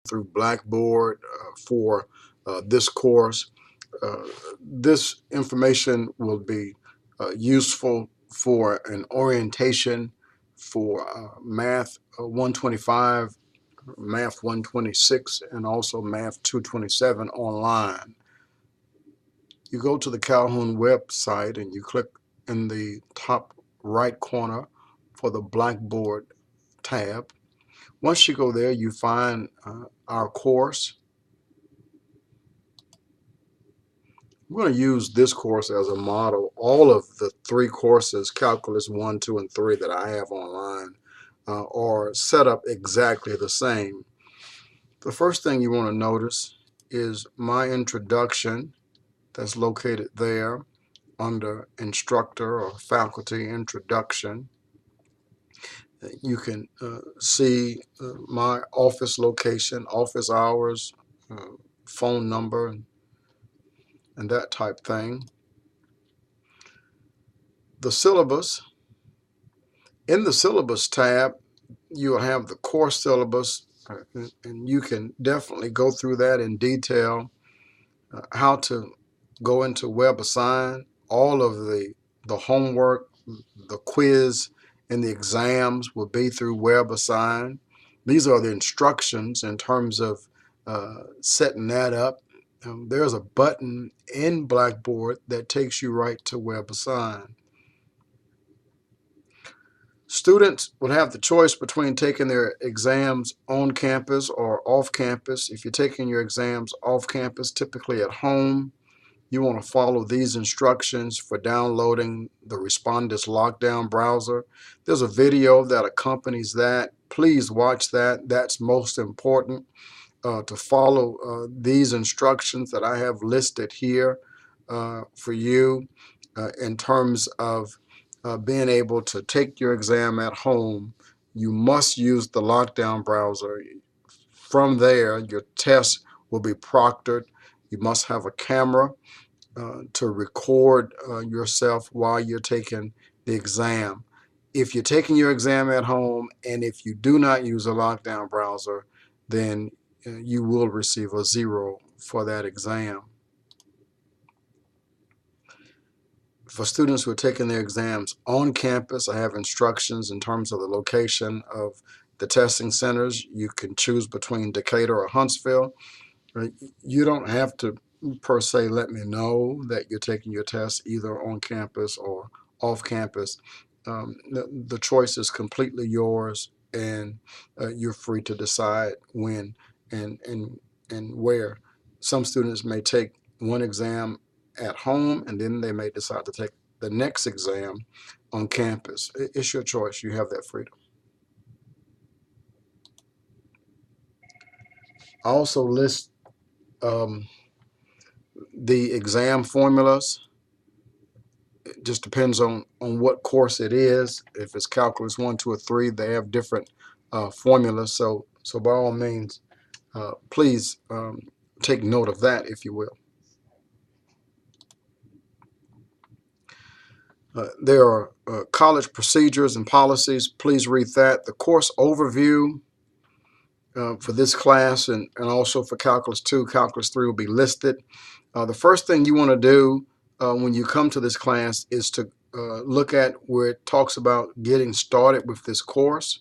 through Blackboard for this course. This information will be useful for an orientation for Math 125, Math 126, and also Math 227 online. You go to the Calhoun website and you click in the top right corner for the Blackboard tab. Once you go there, you find our course. We're going to use this course as a model. All of the 3 courses, Calculus 1, 2, and 3 that I have online are set up exactly the same. The first thing you want to notice is my introduction that's located there under Instructor or Faculty Introduction. You can see my office location, office hours, phone number, and that type thing. The syllabus. In the syllabus tab, you'll have the course syllabus, and you can definitely go through that in detail. How to go into WebAssign, all of the homework, the quiz, and the exams will be through WebAssign. These are the instructions in terms of setting that up. There's a button in Blackboard that takes you right to WebAssign. Students would have the choice between taking their exams on campus or off campus. If you're taking your exams off campus, typically at home, you want to follow these instructions for downloading the Respondus Lockdown browser. There's a video that accompanies that. Please watch that. That's most important, to follow these instructions that I have listed here for you in terms of being able to take your exam at home. You must use the lockdown browser. From there, your test will be proctored. You must have a camera to record yourself while you're taking the exam. If you're taking your exam at home and if you do not use a lockdown browser, then you will receive a 0 for that exam. For students who are taking their exams on campus, I have instructions in terms of the location of the testing centers. You can choose between Decatur or Huntsville. You don't have to per se let me know that you're taking your test either on campus or off campus. The choice is completely yours, and you're free to decide when and where. Some students may take one exam at home, and then they may decide to take the next exam on campus. It's your choice. You have that freedom. I also list the exam formulas. It just depends on what course it is. If it's Calculus 1, 2, or 3, they have different formulas. So by all means, please take note of that, if you will. There are college procedures and policies. Please read that. The course overview for this class and also for Calculus 2, Calculus 3 will be listed. The first thing you want to do when you come to this class is to look at where it talks about getting started with this course.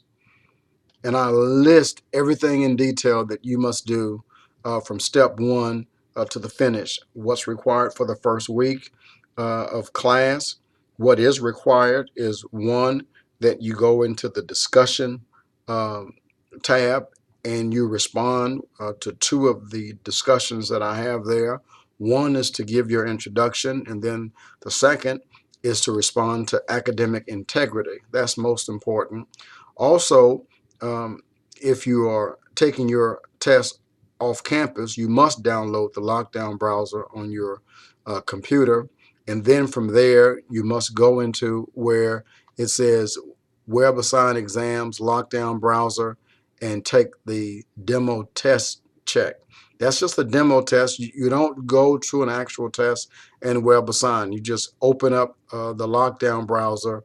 And I list everything in detail that you must do from step 1 to the finish. What's required for the first week of class. What is required is 1, that you go into the discussion tab and you respond to 2 of the discussions that I have there. 1 is to give your introduction, and then the second is to respond to academic integrity. That's most important. Also, if you are taking your test off campus, you must download the lockdown browser on your computer. And then from there, you must go into where it says WebAssign exams, lockdown browser, and take the demo test check. That's just a demo test. You don't go to an actual test in WebAssign. You just open up the lockdown browser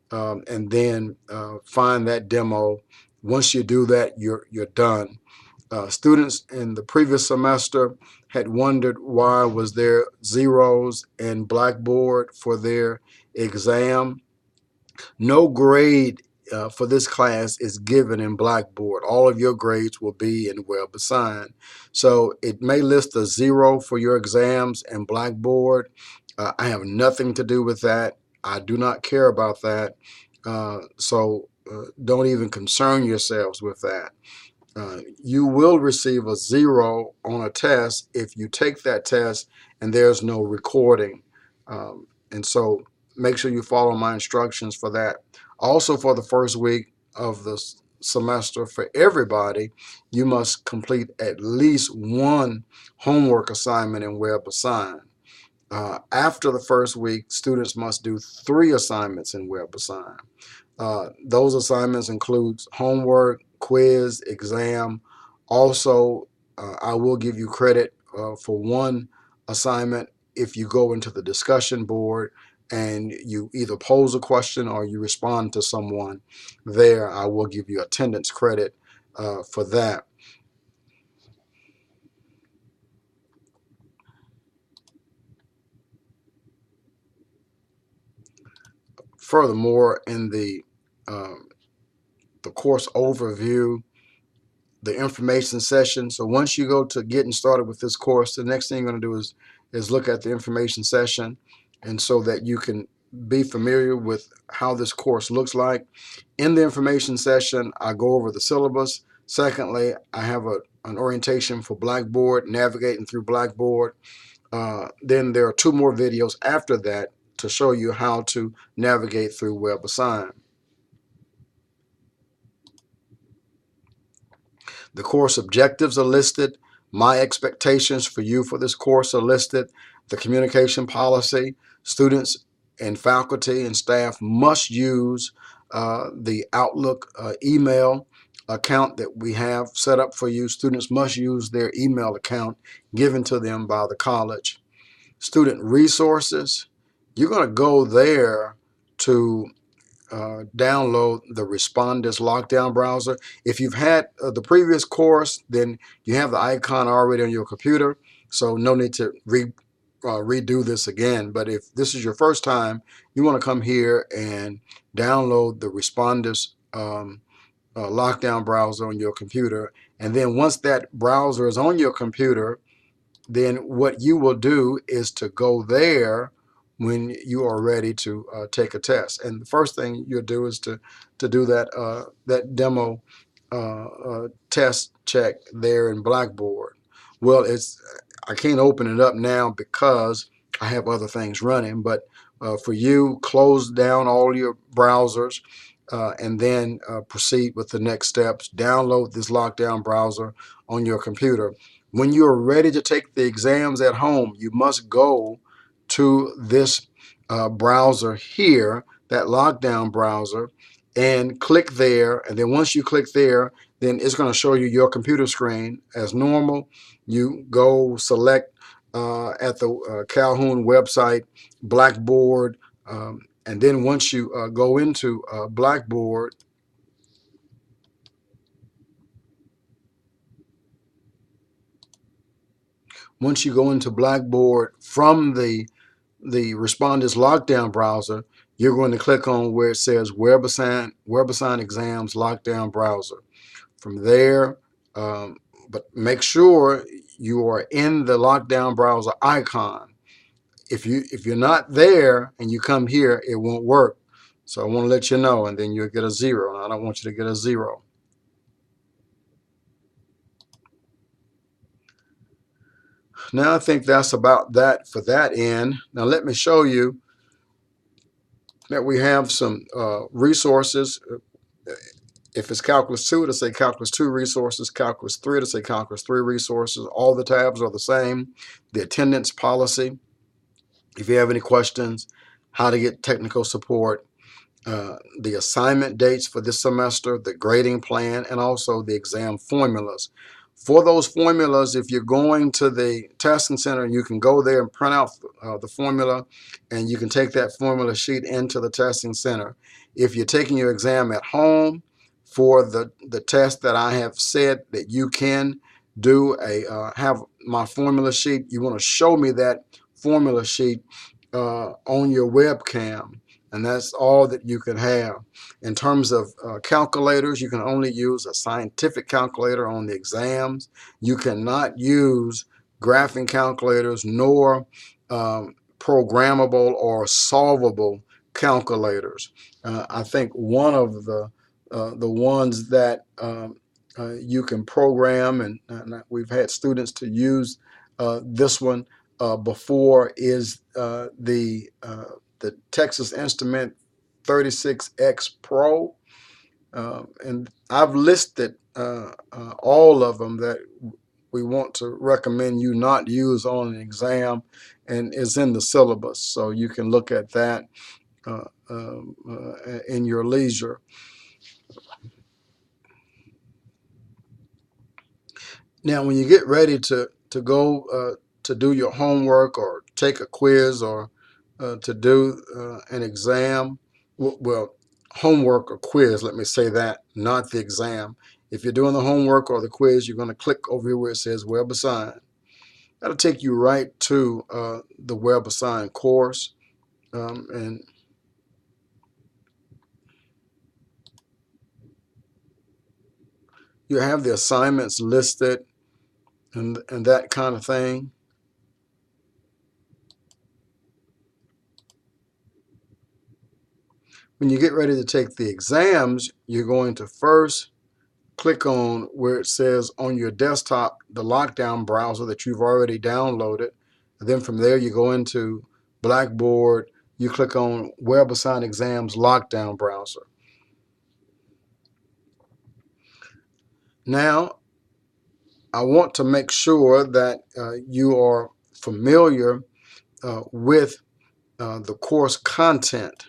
and then find that demo. Once you do that, you're done. Students in the previous semester had wondered why was there zeros in Blackboard for their exam. No grade for this class is given in Blackboard. All of your grades will be in WebAssign. So it may list a 0 for your exams in Blackboard. I have nothing to do with that. I do not care about that. Don't even concern yourselves with that. You will receive a 0 on a test if you take that test and there's no recording. And so make sure you follow my instructions for that. Also, for the first week of the semester, for everybody, you must complete at least one homework assignment in WebAssign. After the first week, students must do 3 assignments in WebAssign. Those assignments include homework, quiz, exam. Also, I will give you credit for one assignment if you go into the discussion board and you either pose a question or you respond to someone there. I will give you attendance credit for that. Furthermore, in the course overview, the information session. So once you go to getting started with this course, the next thing you're going to do is look at the information session, and so that you can be familiar with how this course looks like. In the information session, I go over the syllabus. Secondly, I have an orientation for Blackboard, navigating through Blackboard. Then there are 2 more videos after that to show you how to navigate through WebAssign. The course objectives are listed. My expectations for you for this course are listed. The communication policy, students and faculty and staff must use the Outlook email account that we have set up for you. Students must use their email account given to them by the college. Student resources, you're going to go there to download the Respondus Lockdown browser. If you've had the previous course, then you have the icon already on your computer, so no need to redo this again. But if this is your first time, you want to come here and download the Respondus Lockdown browser on your computer. And then once that browser is on your computer, then what you will do is to go there when you are ready to take a test. And the first thing you'll do is to do that demo test check there in Blackboard. Well, I can't open it up now because I have other things running, but for you, close down all your browsers and then proceed with the next steps. Download this lockdown browser on your computer. When you're ready to take the exams at home, you must go to this browser here, that lockdown browser, and click there. And then once you click there, then it's going to show you your computer screen as normal. You go select at the Calhoun website, Blackboard, and then once you go into Blackboard, from the Respondus Lockdown browser, you're going to click on where it says WebAssign Exams Lockdown Browser. From there, but make sure you are in the lockdown browser icon. If you're not there and you come here, it won't work. So I want to let you know, and then you'll get a 0. And I don't want you to get a 0. Now I think that's about that for that end. Now let me show you that we have some resources. If it's Calculus 2, it'll say Calculus 2 resources. Calculus 3, it'll say Calculus 3 resources. All the tabs are the same. The attendance policy, if you have any questions, how to get technical support, the assignment dates for this semester, the grading plan, and also the exam formulas. For those formulas, if you're going to the testing center, you can go there and print out the formula, and you can take that formula sheet into the testing center. If you're taking your exam at home, for the test that I have said that you can do have my formula sheet. You want to show me that formula sheet on your webcam, and that's all that you can have. In terms of calculators, you can only use a scientific calculator on the exams. You cannot use graphing calculators nor programmable or solvable calculators. I think one of the ones that you can program, and we've had students to use this one before, is the Texas Instrument 36X Pro. And I've listed all of them that we want to recommend you not use on an exam, and is in the syllabus, so you can look at that in your leisure. Now, when you get ready to go to do your homework or take a quiz or to do an exam, well, homework or quiz, let me say that, not the exam. If you're doing the homework or the quiz, you're going to click over here where it says WebAssign. That'll take you right to the WebAssign course, and you have the assignments listed and that kind of thing. When you get ready to take the exams, you're going to first click on where it says on your desktop, the lockdown browser that you've already downloaded. And then from there, you go into Blackboard, you click on WebAssign Exams Lockdown Browser. Now, I want to make sure that you are familiar with the course content.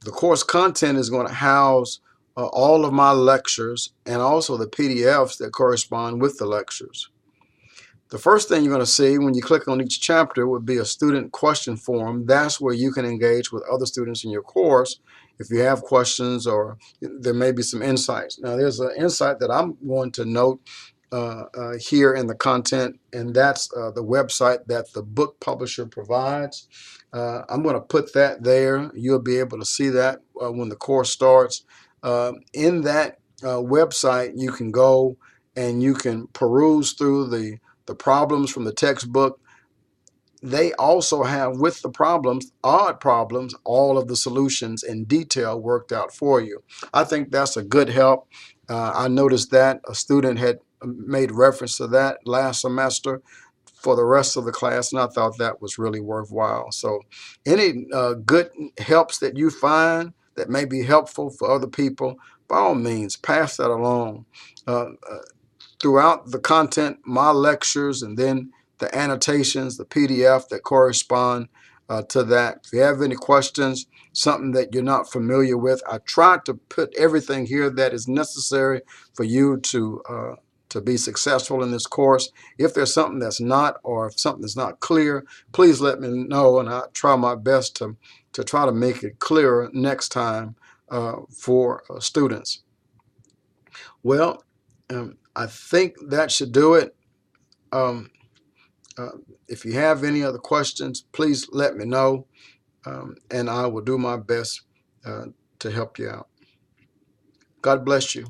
The course content is going to house all of my lectures and also the PDFs that correspond with the lectures. The first thing you're going to see when you click on each chapter would be a student question form. That's where you can engage with other students in your course if you have questions, or there may be some insights. Now, there's an insight that I'm going to note here in the content, and that's the website that the book publisher provides. I'm going to put that there. You'll be able to see that when the course starts. In that website, you can go and you can peruse through the problems from the textbook. They also have, with the problems, odd problems, all of the solutions in detail worked out for you. I think that's a good help. I noticed that a student had made reference to that last semester for the rest of the class, and I thought that was really worthwhile. So any good helps that you find that may be helpful for other people, by all means, pass that along. Throughout the content, my lectures, and then the annotations, the PDF that correspond to that. If you have any questions, something that you're not familiar with, I tried to put everything here that is necessary for you to be successful in this course. If there's something that's not, or if something is not clear, please let me know, and I'll try my best to try to make it clearer next time for students. Well, I think that should do it. If you have any other questions, please let me know, and I will do my best to help you out. God bless you.